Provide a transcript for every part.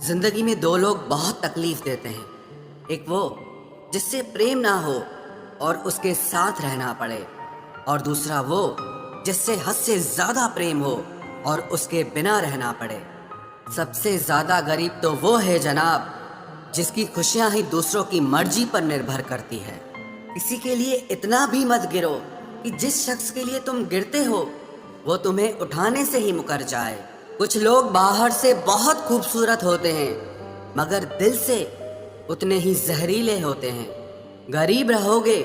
जिंदगी में दो लोग बहुत तकलीफ देते हैं। एक वो जिससे प्रेम ना हो और उसके साथ रहना पड़े, और दूसरा वो जिससे हद से ज्यादा प्रेम हो और उसके बिना रहना पड़े। सबसे ज्यादा गरीब तो वो है जनाब जिसकी खुशियां ही दूसरों की मर्जी पर निर्भर करती है। किसी के लिए इतना भी मत गिरो कि जिस शख्स के लिए तुम गिरते हो वो तुम्हें उठाने से ही मुकर जाए। कुछ लोग बाहर से बहुत खूबसूरत होते हैं मगर दिल से उतने ही जहरीले होते हैं। गरीब रहोगे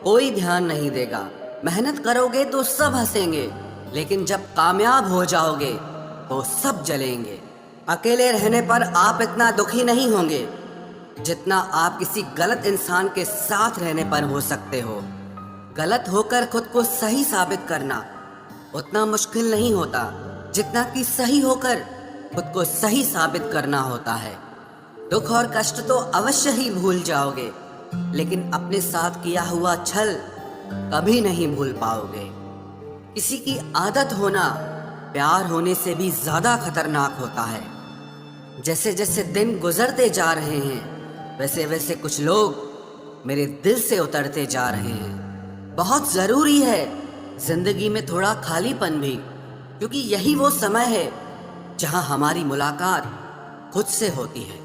कोई ध्यान नहीं देगा, मेहनत करोगे तो सब हंसेंगे, लेकिन जब कामयाब हो जाओगे तो सब जलेंगे। अकेले रहने पर आप इतना दुखी नहीं होंगे जितना आप किसी गलत इंसान के साथ रहने पर हो सकते हो। गलत होकर खुद को सही साबित करना उतना मुश्किल नहीं होता जितना कि सही होकर खुद को सही साबित करना होता है। दुख और कष्ट तो अवश्य ही भूल जाओगे, लेकिन अपने साथ किया हुआ छल कभी नहीं भूल पाओगे। किसी की आदत होना प्यार होने से भी ज्यादा खतरनाक होता है। जैसे जैसे दिन गुजरते जा रहे हैं वैसे वैसे कुछ लोग मेरे दिल से उतरते जा रहे हैं। बहुत जरूरी है जिंदगी में थोड़ा खालीपन भी, क्योंकि यही वो समय है जहां हमारी मुलाकात खुद से होती है।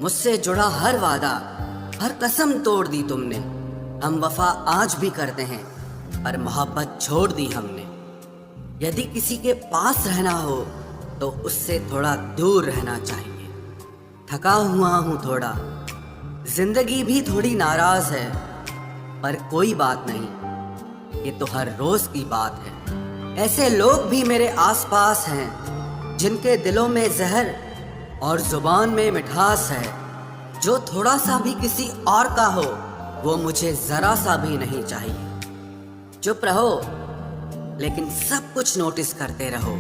मुझसे जुड़ा हर वादा, हर कसम तोड़ दी तुमने। हम वफा आज भी करते हैं पर मोहब्बत छोड़ दी हमने। यदि किसी के पास रहना हो तो उससे थोड़ा दूर रहना चाहिए। थका हुआ हूं थोड़ा, जिंदगी भी थोड़ी नाराज है, पर कोई बात नहीं, ये तो हर रोज की बात है। ऐसे लोग भी मेरे आसपास हैं जिनके दिलों में जहर और जुबान में मिठास है। जो थोड़ा सा भी किसी और का हो वो मुझे जरा सा भी नहीं चाहिए। चुप रहो लेकिन सब कुछ नोटिस करते रहो।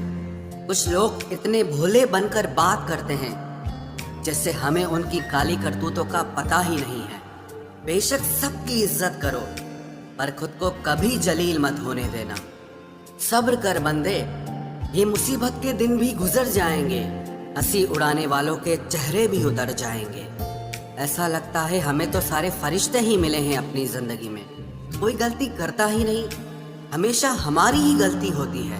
कुछ लोग इतने भोले बनकर बात करते हैं जैसे हमें उनकी काली करतूतों का पता ही नहीं है। बेशक सबकी इज्जत करो पर खुद को कभी जलील मत होने देना। सब्र कर बंदे, ये मुसीबत के दिन भी गुजर जाएंगे। हंसी उड़ाने वालों के चेहरे भी उतर जाएंगे। ऐसा लगता है हमें तो सारे फरिश्ते ही मिले हैं अपनी जिंदगी में। कोई गलती करता ही नहीं, हमेशा हमारी ही गलती होती है।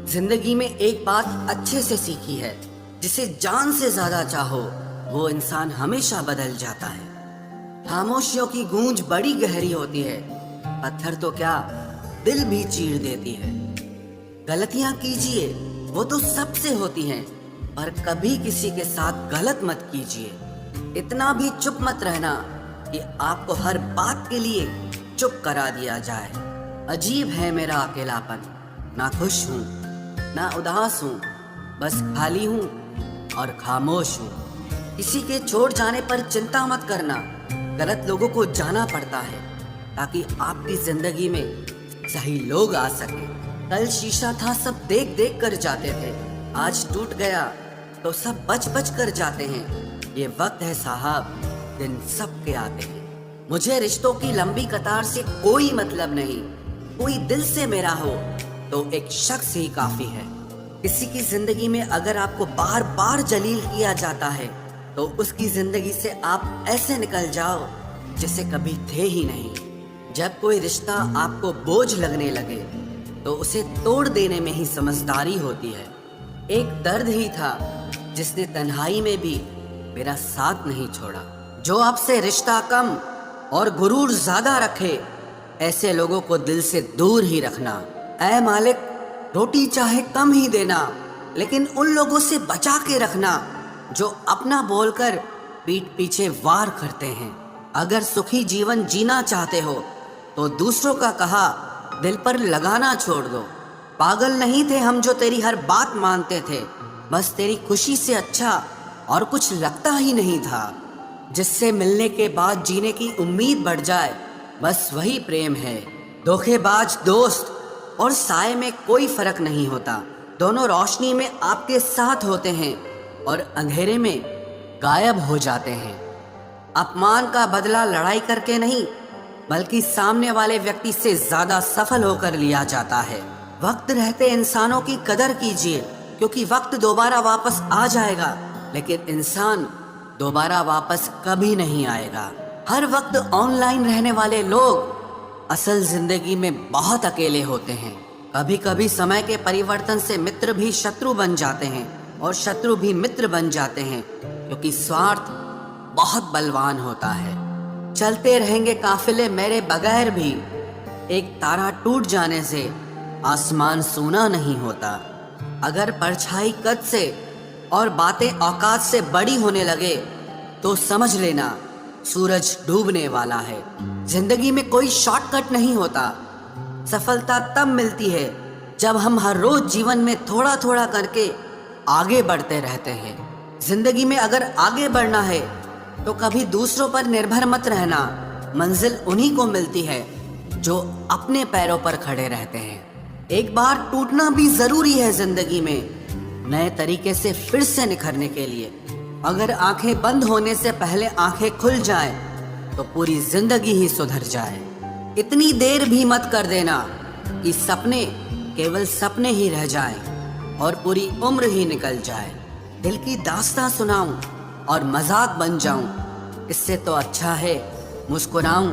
जिंदगी में एक बात अच्छे से सीखी है, जिसे जान से ज्यादा चाहो वो इंसान हमेशा बदल जाता है। खामोशियों की गूंज बड़ी गहरी होती है, पत्थर तो क्या दिल भी चीर देती है। गलतियां कीजिए वो तो सबसे होती हैं, पर कभी किसी के साथ गलत मत कीजिए। इतना भी चुप मत रहना कि आपको हर बात के लिए चुप करा दिया जाए। अजीब है मेरा अकेलापन, ना खुश हूँ ना उदास हूँ, बस खाली हूँ और खामोश हूँ। किसी के छोड़ जाने पर चिंता मत करना, गलत लोगों को जाना पड़ता है ताकि आपकी जिंदगी में सही लोग आ सके। कल शीशा था सब देख देख कर जाते थे, आज टूट गया तो सब बच बच कर जाते हैं। ये वक्त है साहब, दिन सबके आते हैं। मुझे रिश्तों की लंबी कतार से कोई मतलब नहीं। कोई दिल से मेरा हो तो एक शख्स ही काफी है। किसी की जिंदगी में अगर आपको बार बार जलील किया जाता है तो उसकी जिंदगी से आप ऐसे निकल जाओ जैसे कभी थे ही नहीं। जब कोई रिश्ता आपको बोझ लगने लगे तो उसे तोड़ देने में ही समझदारी होती है। एक दर्द ही था जिसने तन्हाई में भी मेरा साथ नहीं छोड़ा। जो आपसे रिश्ता कम और गुरूर ज्यादा रखे, ऐसे लोगों को दिल से दूर ही रखना। ऐ मालिक, रोटी चाहे कम ही देना, लेकिन उन लोगों से बचा के रखना जो अपना बोलकर पीठ पीछे वार करते हैं। अगर सुखी जीवन जीना चाहते हो तो दूसरों का कहा दिल पर लगाना छोड़ दो। पागल नहीं थे हम जो तेरी हर बात मानते थे, बस तेरी खुशी से अच्छा और कुछ लगता ही नहीं था। जिससे मिलने के बाद जीने की उम्मीद बढ़ जाए, बस वही प्रेम है। धोखेबाज दोस्त और साए में कोई फर्क नहीं होता, दोनों रोशनी में आपके साथ होते हैं और अंधेरे में गायब हो जाते हैं। अपमान का बदला लड़ाई करके नहीं, बल्कि सामने वाले व्यक्ति से ज्यादा सफल होकर लिया जाता है। वक्त रहते इंसानों की कदर कीजिए, क्योंकि वक्त दोबारा वापस आ जाएगा लेकिन इंसान दोबारा वापस कभी नहीं आएगा। हर वक्त ऑनलाइन रहने वाले लोग असल जिंदगी में बहुत अकेले होते हैं। कभी कभी समय के परिवर्तन से मित्र भी शत्रु बन जाते हैं और शत्रु भी मित्र बन जाते हैं, क्योंकि स्वार्थ बहुत बलवान होता है। चलते रहेंगे काफिले मेरे बगैर भी, एक तारा टूट जाने से आसमान सूना नहीं होता। अगर परछाई कद से और बातें औकात से बड़ी होने लगे तो समझ लेना सूरज डूबने वाला है। जिंदगी में कोई शॉर्टकट नहीं होता। सफलता तब मिलती है जब हम हर रोज जीवन में थोड़ा थोड़ा करके आगे बढ़ते रहते हैं। जिंदगी में अगर आगे बढ़ना है तो कभी दूसरों पर निर्भर मत रहना। मंजिल उन्हीं को मिलती है जो अपने पैरों पर खड़े रहते हैं। एक बार टूटना भी जरूरी है जिंदगी में, नए तरीके से फिर से निखरने के लिए। अगर आंखें बंद होने से पहले आंखें खुल जाएं, तो पूरी जिंदगी ही सुधर जाए। इतनी देर भी मत कर देना कि सपने केवल सपने ही रह जाएं और पूरी उम्र ही निकल जाए। दिल की दास्तां सुनाऊं और मजाक बन जाऊं, इससे तो अच्छा है मुस्कुराऊं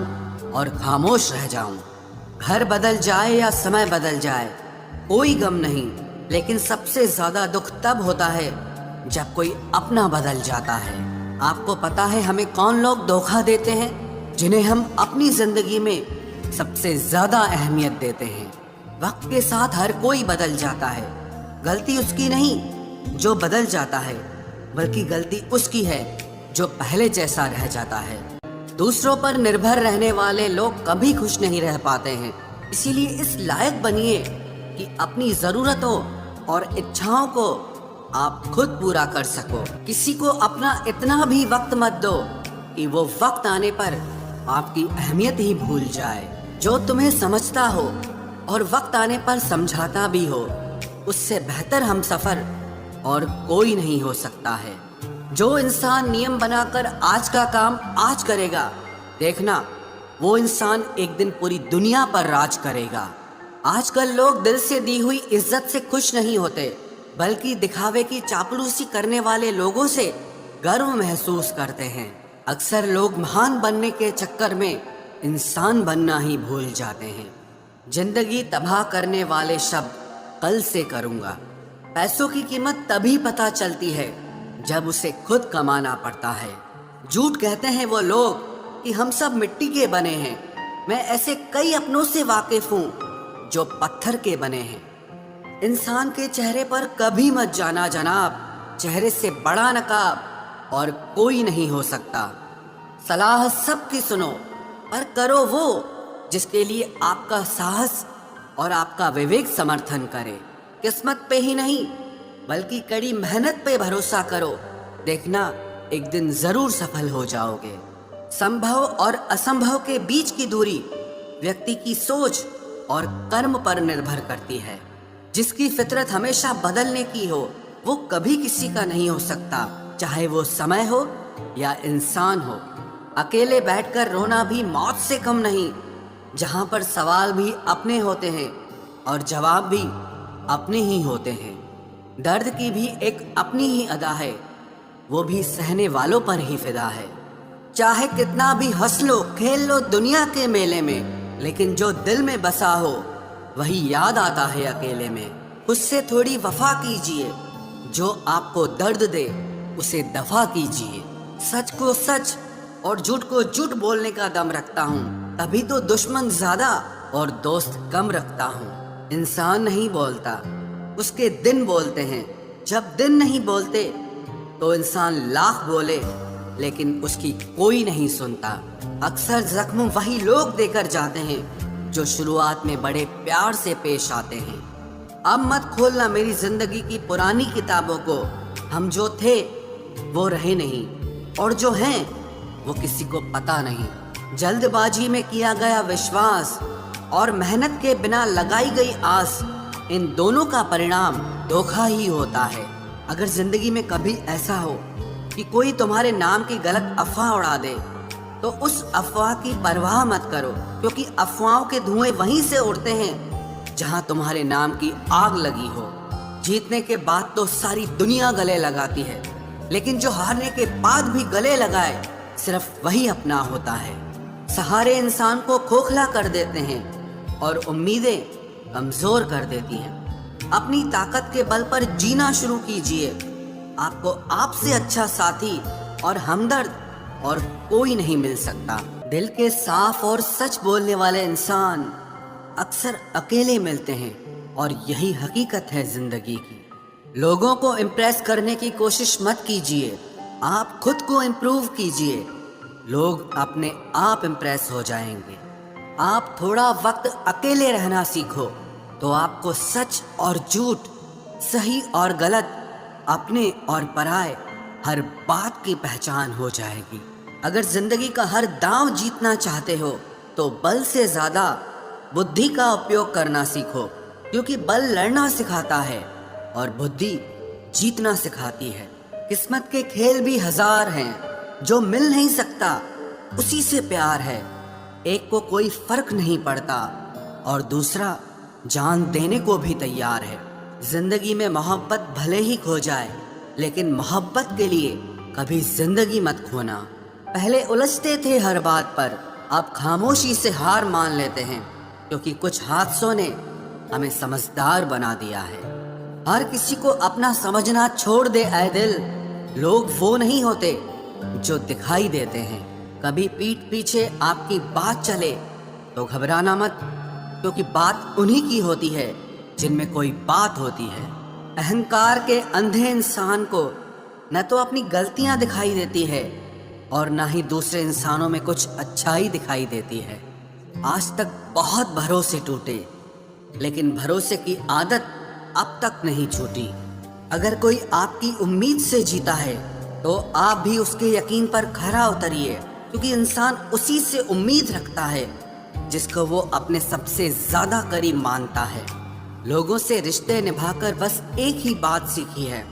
और खामोश रह जाऊं। घर बदल जाए या समय बदल जाए कोई गम नहीं, लेकिन सबसे ज्यादा दुख तब होता है जब कोई अपना बदल जाता है। आपको पता है हमें कौन लोग धोखा देते हैं, जिन्हें हम अपनी जिंदगी में सबसे ज्यादा अहमियत देते हैं। वक्त के साथ हर कोई बदल जाता है। गलती उसकी नहीं जो बदल जाता है, बल्कि गलती उसकी है जो पहले जैसा रह जाता है। दूसरों पर निर्भर रहने वाले लोग कभी खुश नहीं रह पाते हैं। इसीलिए इस लायक बनिए कि अपनी जरूरतों और इच्छाओं को आप खुद पूरा कर सको। किसी को अपना इतना भी वक्त मत दो कि वो वक्त आने पर आपकी अहमियत ही भूल जाए। जो तुम्हें समझता हो और वक्त आने पर समझाता भी हो, उससे बेहतर हम सफर और कोई नहीं हो सकता है। जो इंसान नियम बनाकर आज का काम आज करेगा, देखना वो इंसान एक दिन पूरी दुनिया पर राज करेगा। आजकल लोग दिल से दी हुई इज्जत से खुश नहीं होते, बल्कि दिखावे की चापलूसी करने वाले लोगों से गर्व महसूस करते हैं। अक्सर लोग महान बनने के चक्कर में इंसान बनना ही भूल जाते हैं। जिंदगी तबाह करने वाले शब्द कल से करूंगा। पैसों की कीमत तभी पता चलती है जब उसे खुद कमाना पड़ता है। झूठ कहते हैं वो लोग कि हम सब मिट्टी के बने हैं। मैं ऐसे कई अपनों से वाकिफ हूँ जो पत्थर के बने हैं। इंसान के चेहरे पर कभी मत जाना जनाब, चेहरे से बड़ा नकाब और कोई नहीं हो सकता। सलाह सबकी सुनो, पर करो वो जिसके लिए आपका साहस और आपका विवेक समर्थन करे। किस्मत पे ही नहीं बल्कि कड़ी मेहनत पे भरोसा करो, देखना एक दिन जरूर सफल हो जाओगे। संभव और असंभव के बीच की दूरी व्यक्ति की सोच और कर्म पर निर्भर करती है। जिसकी फितरत हमेशा बदलने की हो, वो कभी किसी का नहीं हो सकता, चाहे वो समय हो या इंसान हो। अकेले बैठकर रोना भी मौत से कम नहीं, जहां पर सवाल भी अपने होते हैं और जवाब भी अपने ही होते हैं। दर्द की भी एक अपनी ही अदा है, वो भी सहने वालों पर ही फिदा है। चाहे कितना भी हंस लो खेल लो दुनिया के मेले में, लेकिन जो दिल में बसा हो वही याद आता है अकेले में। उससे थोड़ी वफा कीजिए, जो आपको दर्द दे उसे दफा कीजिए। सच को सच और झूठ को झूठ बोलने का दम रखता हूँ, तभी तो दुश्मन ज्यादा और दोस्त कम रखता हूँ। इंसान नहीं बोलता, उसके दिन बोलते हैं। जब दिन नहीं बोलते तो इंसान लाख बोले लेकिन उसकी कोई नहीं सुनता। अक्सर जख्म वही लोग देकर जाते हैं जो शुरुआत में बड़े प्यार से पेश आते हैं। अब मत खोलना मेरी जिंदगी की पुरानी किताबों को। हम जो थे वो रहे नहीं, और जो हैं वो किसी को पता नहीं। जल्दबाजी में किया गया विश्वास और मेहनत के बिना लगाई गई आस, इन दोनों का परिणाम धोखा ही होता है। अगर जिंदगी में कभी ऐसा हो कि कोई तुम्हारे नाम की गलत अफवाह उड़ा दे, तो उस अफवाह की परवाह मत करो, क्योंकि अफवाहों के धुएं वहीं से उड़ते हैं जहां तुम्हारे नाम की आग लगी हो। जीतने के बाद तो सारी दुनिया गले लगाती है, लेकिन जो हारने के बाद भी गले लगाए सिर्फ वही अपना होता है। सहारे इंसान को खोखला कर देते हैं और उम्मीदें कमजोर कर देती हैं। अपनी ताकत के बल पर जीना शुरू कीजिए। आपको आपसे अच्छा साथी और हमदर्द और कोई नहीं मिल सकता। दिल के साफ और सच बोलने वाले इंसान अक्सर अकेले मिलते हैं और यही हकीकत है जिंदगी की। लोगों को इम्प्रेस करने की कोशिश मत कीजिए, आप खुद को इम्प्रूव कीजिए। लोग अपने आप इम्प्रेस हो जाएंगे। आप थोड़ा वक्त अकेले रहना सीखो तो आपको सच और झूठ, सही और गलत, अपने और पराये हर बात की पहचान हो जाएगी। अगर जिंदगी का हर दांव जीतना चाहते हो तो बल से ज्यादा बुद्धि का उपयोग करना सीखो, क्योंकि बल लड़ना सिखाता है और बुद्धि जीतना सिखाती है। किस्मत के खेल भी हजार हैं, जो मिल नहीं सकता उसी से प्यार है। एक को कोई फर्क नहीं पड़ता और दूसरा जान देने को भी तैयार है। जिंदगी में मोहब्बत भले ही खो जाए, लेकिन मोहब्बत के लिए कभी जिंदगी मत खोना। पहले उलझते थे हर बात पर, अब खामोशी से हार मान लेते हैं, क्योंकि कुछ हादसों ने हमें समझदार बना दिया है। हर किसी को अपना समझना छोड़ दे ऐ दिल। लोग वो नहीं होते जो दिखाई देते हैं। कभी पीठ पीछे आपकी बात चले तो घबराना मत, क्योंकि बात उन्हीं की होती है जिनमें कोई बात होती है। अहंकार के अंधे इंसान को न तो अपनी गलतियां दिखाई देती है और न ही दूसरे इंसानों में कुछ अच्छाई दिखाई देती है। आज तक बहुत भरोसे टूटे, लेकिन भरोसे की आदत अब तक नहीं छूटी। अगर कोई आपकी उम्मीद से जीता है तो आप भी उसके यकीन पर खरा उतरिए, क्योंकि इंसान उसी से उम्मीद रखता है जिसको वो अपने सबसे ज्यादा करीब मानता है। लोगों से रिश्ते निभाकर बस एक ही बात सीखी है,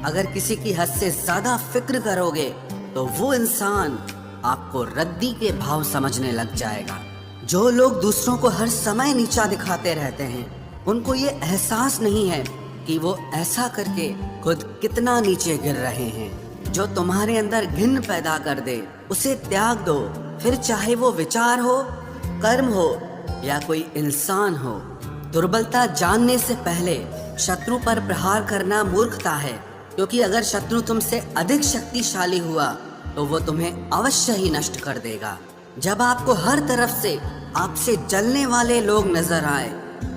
अगर किसी की हद से ज्यादा फिक्र करोगे तो वो इंसान आपको रद्दी के भाव समझने लग जाएगा। जो लोग दूसरों को हर समय नीचा दिखाते रहते हैं, उनको ये एहसास नहीं है कि वो ऐसा करके खुद कितना नीचे गिर रहे हैं। जो तुम्हारे अंदर घिन पैदा कर दे उसे त्याग दो, फिर चाहे वो विचार हो, कर्म हो या कोई इंसान हो। दुर्बलता जानने से पहले शत्रु पर प्रहार करना मूर्खता है, क्योंकि अगर शत्रु तुमसे अधिक शक्तिशाली हुआ तो वो तुम्हें अवश्य ही नष्ट कर देगा। जब आपको हर तरफ से आपसे जलने वाले लोग नजर आए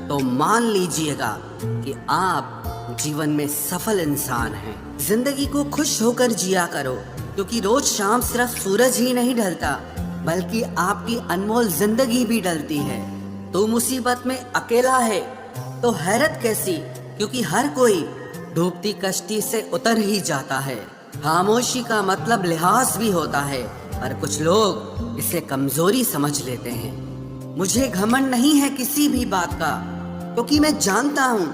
तो मान लीजिएगा कि आप जीवन में सफल इंसान हैं। जिंदगी को खुश होकर जिया करो, क्योंकि रोज शाम सिर्फ सूरज ही नहीं ढलता, बल्कि आपकी अनमोल जिंदगी भी ढलती है। तू मुसीबत में अकेला है तो हैरत कैसी, क्योंकि हर कोई डूबती कश्ती से उतर ही जाता है। खामोशी का मतलब लिहाज भी होता है, पर कुछ लोग इसे कमजोरी समझ लेते हैं। मुझे घमंड नहीं है किसी भी बात का, क्योंकि मैं जानता हूँ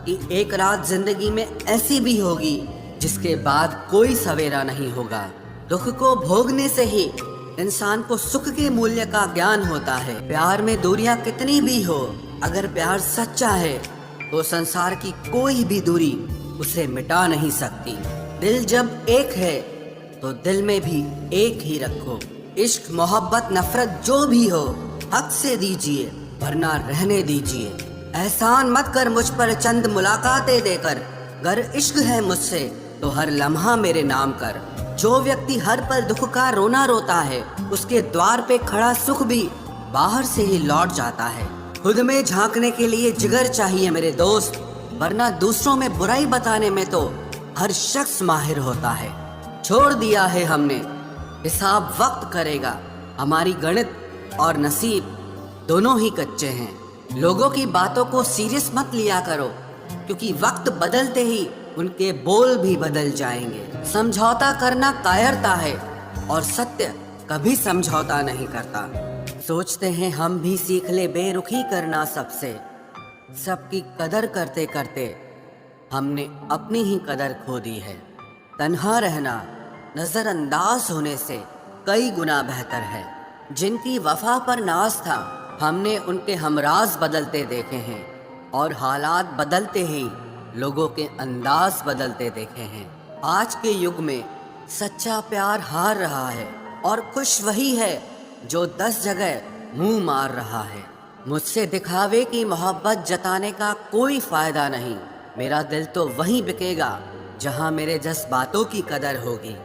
कि एक रात जिंदगी में ऐसी भी होगी जिसके बाद कोई सवेरा नहीं होगा। दुख को भोगने से ही इंसान को सुख के मूल्य का ज्ञान होता है। प्यार में दूरियां कितनी भी हो, अगर प्यार सच्चा है तो संसार की कोई भी दूरी उसे मिटा नहीं सकती। दिल जब एक है तो दिल में भी एक ही रखो। इश्क, मोहब्बत, नफरत जो भी हो हक से दीजिए, वरना रहने दीजिए। एहसान मत कर मुझ पर चंद मुलाकातें देकर, गर इश्क है मुझसे तो हर लम्हा मेरे नाम कर। जो व्यक्ति हर पल दुख का रोना रोता है, उसके द्वार पे खड़ा सुख भी बाहर से ही लौट जाता है। खुद में झांकने के लिए जिगर चाहिए मेरे दोस्त, वरना दूसरों में बुराई बताने में तो हर शख्स माहिर होता है। छोड़ दिया है हमने, हिसाब वक्त करेगा। हमारी गणित और नसीब दोनों ही कच्चे हैं। लोगों की बातों को सीरियस मत लिया करो, क्योंकि वक्त बदलते ही उनके बोल भी बदल जाएंगे। समझौता करना कायरता है और सत्य कभी समझौता नहीं करता। सोचते हैं हम भी सीख ले बेरुखी करना सबसे, सबकी कदर करते करते हमने अपनी ही कदर खो दी है। तन्हा रहना नजरअंदाज होने से कई गुना बेहतर है। जिनकी वफा पर नाज था, हमने उनके हमराज बदलते देखे हैं और हालात बदलते ही लोगों के अंदाज बदलते देखे हैं। आज के युग में सच्चा प्यार हार रहा है और खुश वही है जो 10 जगह मुंह मार रहा है। मुझसे दिखावे की मोहब्बत जताने का कोई फायदा नहीं। मेरा दिल तो वहीं बिकेगा जहां मेरे जज्बातों की कदर होगी।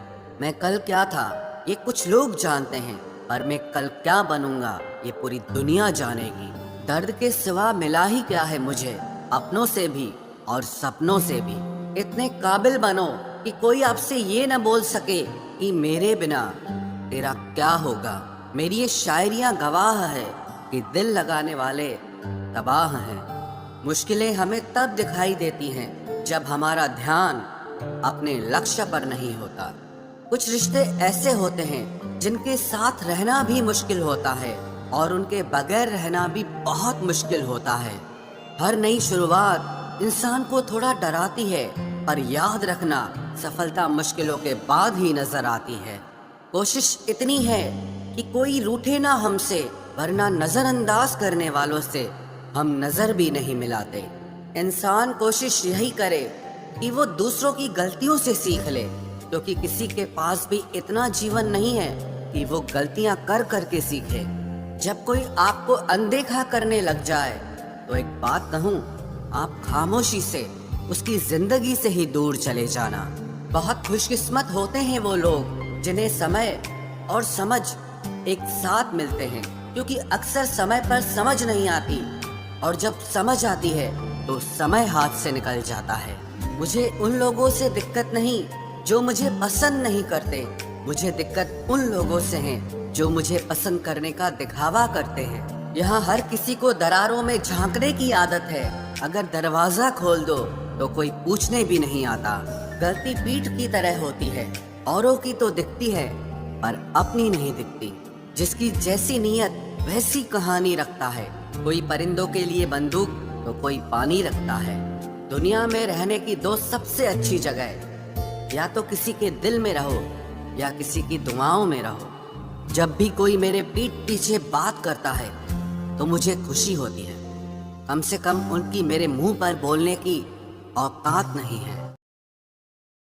मैं कल क्या था ये कुछ लोग जानते हैं, पर मैं कल क्या बनूंगा ये पूरी दुनिया जानेगी। दर्द के सिवा मिला ही क्या है मुझे, अपनों से भी और सपनों से भी। इतने काबिल बनो कि कोई आपसे ये न बोल सके कि मेरे बिना तेरा क्या होगा। मेरी ये शायरियाँ गवाह है कि दिल लगाने वाले तबाह हैं। मुश्किलें हमें तब दिखाई देती हैं जब हमारा ध्यान अपने लक्ष्य पर नहीं होता। कुछ रिश्ते ऐसे होते हैं जिनके साथ रहना भी मुश्किल होता है और उनके बगैर रहना भी बहुत मुश्किल होता है। हर नई शुरुआत इंसान को थोड़ा डराती है, पर याद रखना सफलता मुश्किलों के बाद ही नजर आती है। कोशिश इतनी है कि कोई रूठे ना हमसे, वरना नजरअंदाज करने वालों से हम नजर भी नहीं मिलाते। इंसान कोशिश यही करे कि वो दूसरों की गलतियों से सीख ले, क्योंकि किसी के पास भी इतना जीवन नहीं है कि वो गलतियां कर करके सीखे। जब कोई आपको अनदेखा करने लग जाए तो एक बात कहूँ, आप खामोशी से उसकी जिंदगी से ही दूर चले जाना। बहुत खुशकिस्मत होते हैं वो लोग जिन्हें समय और समझ एक साथ मिलते हैं, क्योंकि अक्सर समय पर समझ नहीं आती और जब समझ आती है तो समय हाथ से निकल जाता है। मुझे उन लोगों से दिक्कत नहीं जो मुझे पसंद नहीं करते, मुझे दिक्कत उन लोगों से है जो मुझे पसंद करने का दिखावा करते हैं। यहाँ हर किसी को दरारों में झांकने की आदत है। अगर दरवाजा खोल दो तो कोई पूछने भी नहीं आता। गलती पीठ की तरह होती है, औरों की तो दिखती है पर अपनी नहीं दिखती। जिसकी जैसी नीयत वैसी कहानी रखता है। कोई परिंदों के लिए बंदूक तो कोई पानी रखता है। दुनिया में रहने की दो सबसे अच्छी जगह, या तो किसी के दिल में रहो या किसी की दुआओं में रहो। जब भी कोई मेरे पीठ पीछे बात करता है तो मुझे खुशी होती है। कम से कम उनकी मेरे मुंह पर बोलने की औकात नहीं है।